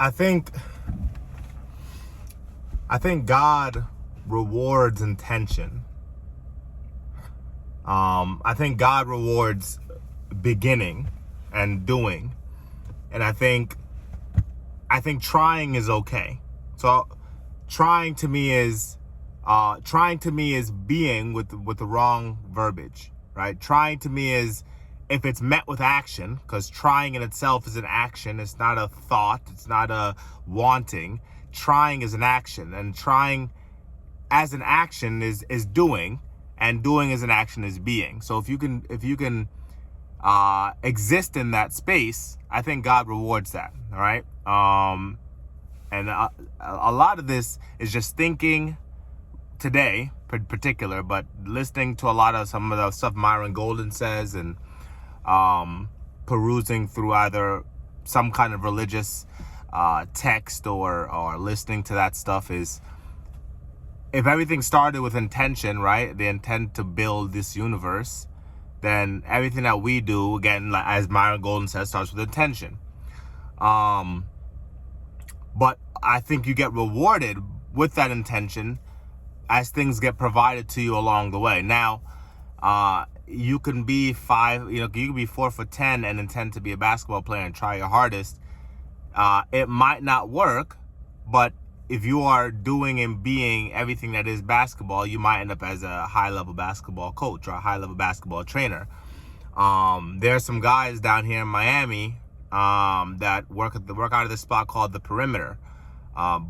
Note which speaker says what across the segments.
Speaker 1: I think God rewards intention. I think God rewards beginning and doing, and I think trying is okay. So trying to me is being with the wrong verbiage, right? Trying to me is if it's met with action, because trying in itself is an action. It's not a thought. It's not a wanting. Trying is an action, and trying as an action is doing, and doing as an action is being. So if you can exist in that space, I think God rewards that. All right. And a lot of this is just thinking today, particular, but listening to a lot of some of the stuff Myron Golden says, and perusing through either some kind of religious text or listening to that stuff is, if everything started with intention, right? The intent to build this universe, then everything that we do, again, like as Myron Golden says, starts with intention. But I think you get rewarded with that intention as things get provided to you along the way. Now, you can be you can be 4'10" and intend to be a basketball player and try your hardest. It might not work, but if you are doing and being everything that is basketball, you might end up as a high-level basketball coach or a high-level basketball trainer. There are some guys down here in Miami that work out of this spot called the Perimeter.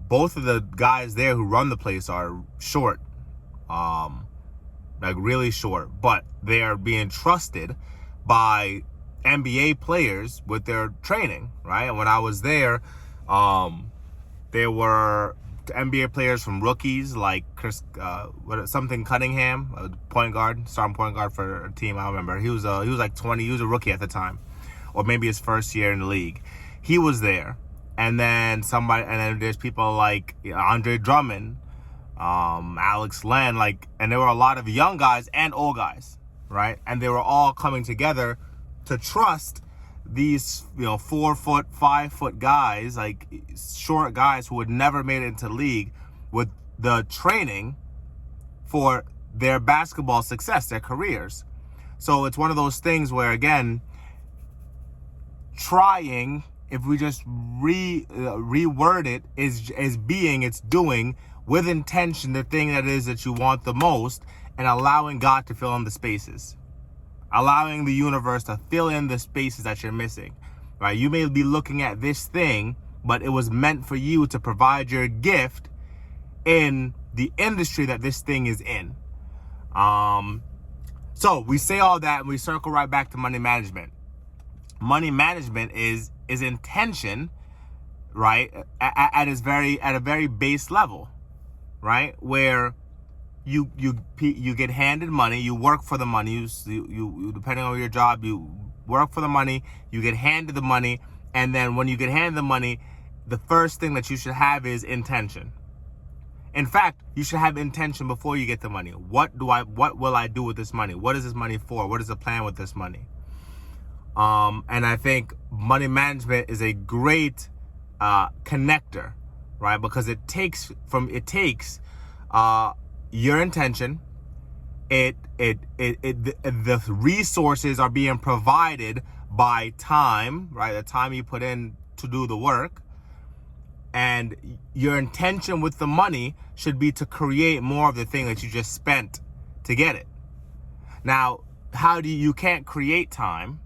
Speaker 1: Both of the guys there who run the place are short, like really short, but they are being trusted by NBA players with their training, right? And when I was there, there were NBA players from rookies like Chris, Cunningham, starting point guard for a team. I remember he was like 20. He was a rookie at the time, or maybe his first year in the league. He was there, and then there's people like Andre Drummond, Alex Len, and there were a lot of young guys and old guys, right? And they were all coming together to trust these 4 foot, 5 foot guys, like short guys who had never made it into the league, with the training for their basketball success, their careers. So it's one of those things where, again, trying, if we just reword it, is being, it's doing with intention the thing that is that you want the most, and allowing God to fill in the spaces. Allowing the universe to fill in the spaces that you're missing, right? You may be looking at this thing, but it was meant for you to provide your gift in the industry that this thing is in. So we say all that and we circle right back to money management. Money management is intention, right? At a very base level, right? Where you get handed money, you work for the money, you depending on your job, you work for the money, you get handed the money, and then when you get handed the money, the first thing that you should have is intention. In fact, you should have intention before you get the money. What will I do with this money? What is this money for? What is the plan with this money? And I think money management is a great connector, right? Because it takes your intention, the resources are being provided by time, right? The time you put in to do the work, and your intention with the money should be to create more of the thing that you just spent to get it. Now, you can't create time,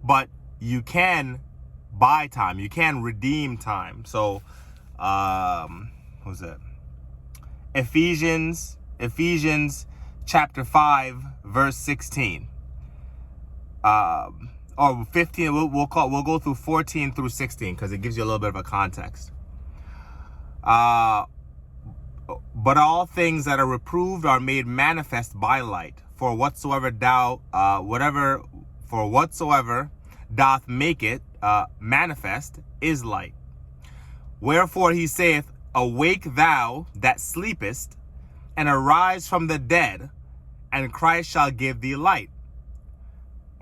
Speaker 1: but you can buy time. You can redeem time. So, what was it? Ephesians chapter 5 verse 16 or 15. We'll go through 14 through 16 because it gives you a little bit of a context. But all things that are reproved are made manifest by light, for whatsoever doth make it manifest is light. Wherefore he saith, Awake thou that sleepest, and arise from the dead, and Christ shall give thee light.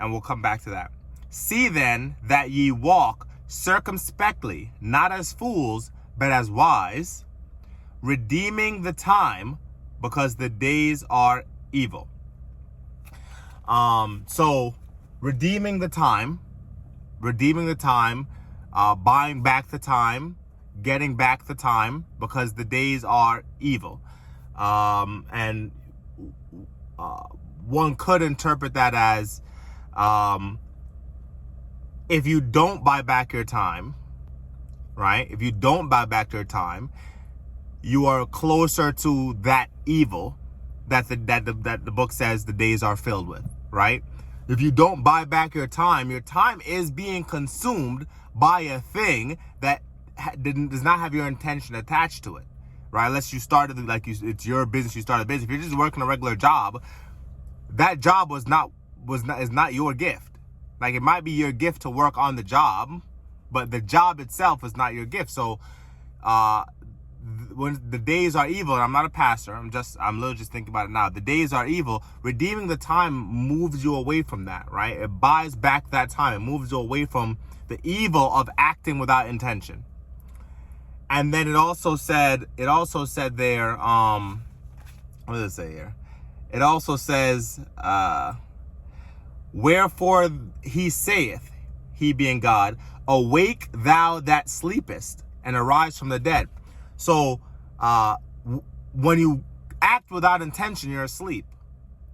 Speaker 1: And we'll come back to that. See then that ye walk circumspectly, not as fools, but as wise, redeeming the time, because the days are evil. So redeeming the time, buying back the time, getting back the time, because the days are evil. And one could interpret that as, if you don't buy back your time, right? If you don't buy back your time, you are closer to that evil that the book says the days are filled with, right? If you don't buy back your time is being consumed by a thing that does not have your intention attached to it, right? Unless you started, it's your business, you started a business. If you're just working a regular job, that job is not your gift. Like, it might be your gift to work on the job, but the job itself is not your gift. So, when the days are evil, and I'm not a pastor, I'm literally just thinking about it now. The days are evil. Redeeming the time moves you away from that, right? It buys back that time. It moves you away from the evil of acting without intention. And then it also said there, what does it say here? It also says, wherefore he saith, he being God, awake thou that sleepest, and arise from the dead. So when you act without intention, you're asleep,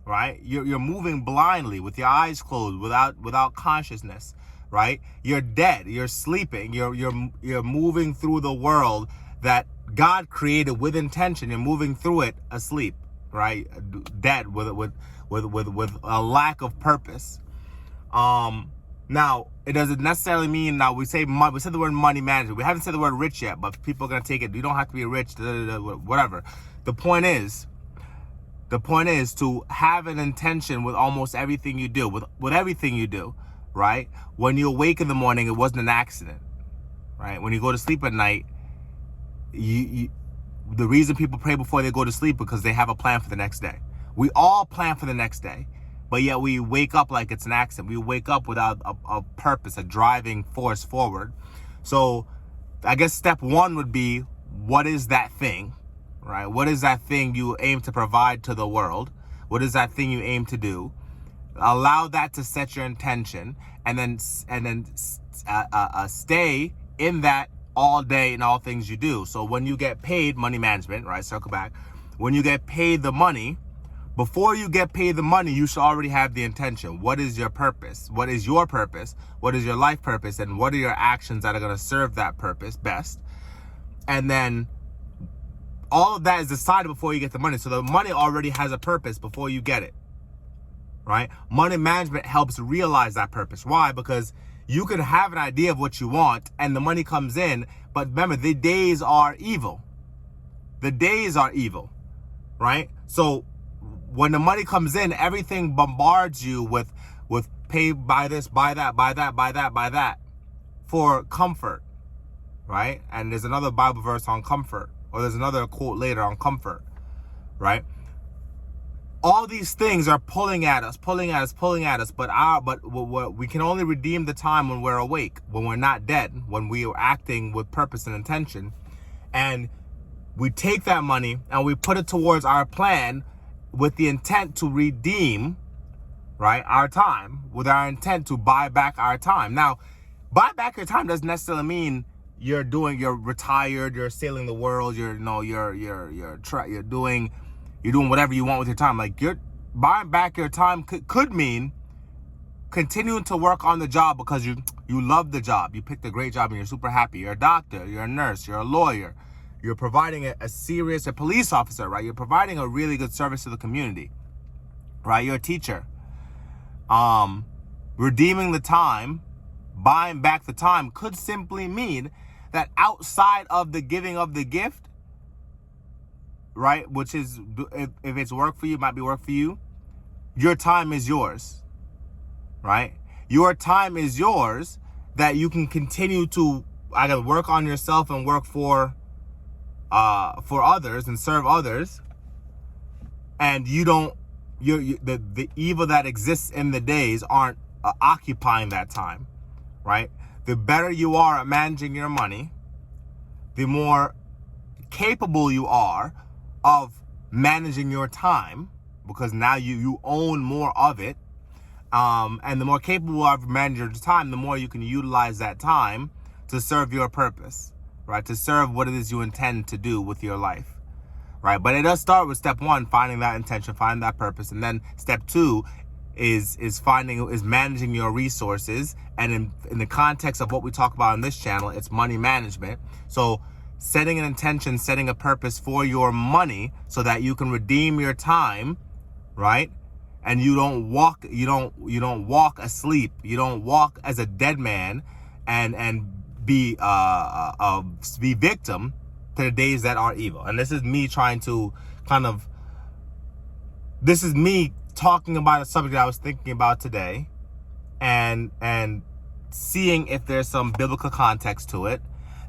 Speaker 1: right? You're moving blindly with your eyes closed, without consciousness, right? You're dead. You're sleeping. You're moving through the world that God created with intention. You're moving through it asleep, right? Dead with a lack of purpose. Now, it doesn't necessarily mean, now we said the word money management. We haven't said the word rich yet, but people are going to take it. You don't have to be rich, whatever. The point is to have an intention with almost everything you do, with everything you do, right? When you awake in the morning, it wasn't an accident, right? When you go to sleep at night, the reason people pray before they go to sleep because they have a plan for the next day. We all plan for the next day. But yet we wake up like it's an accident. We wake up without a purpose, a driving force forward. So I guess step one would be, what is that thing, right? What is that thing you aim to provide to the world? What is that thing you aim to do? Allow that to set your intention, and then stay in that all day in all things you do. So when you get paid, money management, right? Circle back. When you get paid the money, before you get paid the money, you should already have the intention. What is your purpose? What is your purpose? What is your life purpose? And what are your actions that are going to serve that purpose best? And then all of that is decided before you get the money. So the money already has a purpose before you get it, right? Money management helps realize that purpose. Why? Because you can have an idea of what you want and the money comes in, but remember, the days are evil. The days are evil, right? So when the money comes in, everything bombards you with pay, buy this, buy that for comfort, right? And there's another Bible verse on comfort, or there's another quote later on comfort, right? All these things are pulling at us, but we can only redeem the time when we're awake, when we're not dead, when we are acting with purpose and intention. And we take that money and we put it towards our plan with the intent to redeem, right, our time, with our intent to buy back our time. Now, buy back your time doesn't necessarily mean you're retired, you're sailing the world, you're doing whatever you want with your time. Like, you're buying back your time could mean continuing to work on the job because you love the job. You picked a great job and you're super happy. You're a doctor, you're a nurse, you're a lawyer. You're providing a police officer, right? You're providing a really good service to the community, right? You're a teacher. Redeeming the time, buying back the time could simply mean that outside of the giving of the gift, right? Which is, if it's work for you, it might be work for you. Your time is yours, right? Your time is yours that you can continue to either work on yourself and work for others and serve others, and the evil that exists in the days aren't occupying that time, right? the better you are at managing your money, the more capable you are of managing your time, because now you own more of it. And the more capable of managing your time, the more you can utilize that time to serve your purpose, right? To serve what it is you intend to do with your life, right? But it does start with step one, finding that intention, finding that purpose. And then step two is managing your resources. And in the context of what we talk about on this channel, it's money management. So setting an intention, setting a purpose for your money so that you can redeem your time, right? And you don't walk asleep. You don't walk as a dead man and be victim to the days that are evil. And this is me trying to this is me talking about a subject I was thinking about today and seeing if there's some biblical context to it.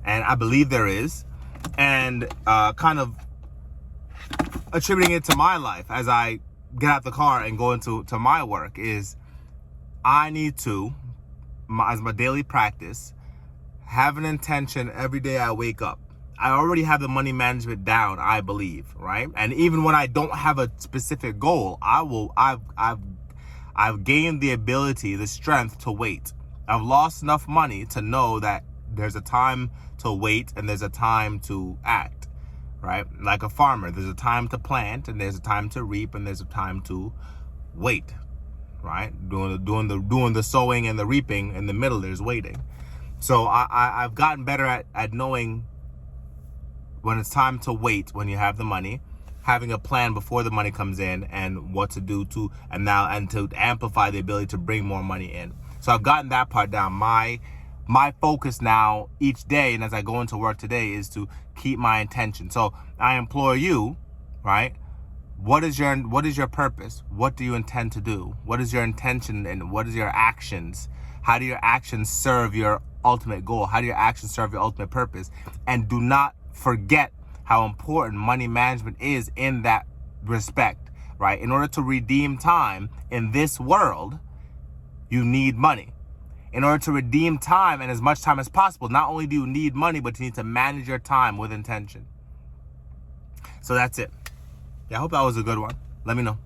Speaker 1: And I believe there is. And kind of attributing it to my life as I get out the car and go into my work is I need to, as my daily practice, have an intention every day I wake up. I already have the money management down, I believe, right? And even when I don't have a specific goal, I've gained the ability, the strength to wait. I've lost enough money to know that there's a time to wait and there's a time to act, right? Like a farmer, there's a time to plant and there's a time to reap and there's a time to wait, right? Doing the sowing and the reaping. In the middle, there's waiting. So I've gotten better at knowing when it's time to wait, when you have the money, having a plan before the money comes in and what to do to amplify the ability to bring more money in. So I've gotten that part down. My focus now each day, and as I go into work today, is to keep my intention. So I implore you, right? What is your purpose? What do you intend to do? What is your intention and what is your actions? How do your actions serve your ultimate goal? How do your actions serve your ultimate purpose? And do not forget how important money management is in that respect, right? In order to redeem time in this world, you need money. In order to redeem time and as much time as possible, not only do you need money, but you need to manage your time with intention. So that's it. Yeah, I hope that was a good one. Let me know.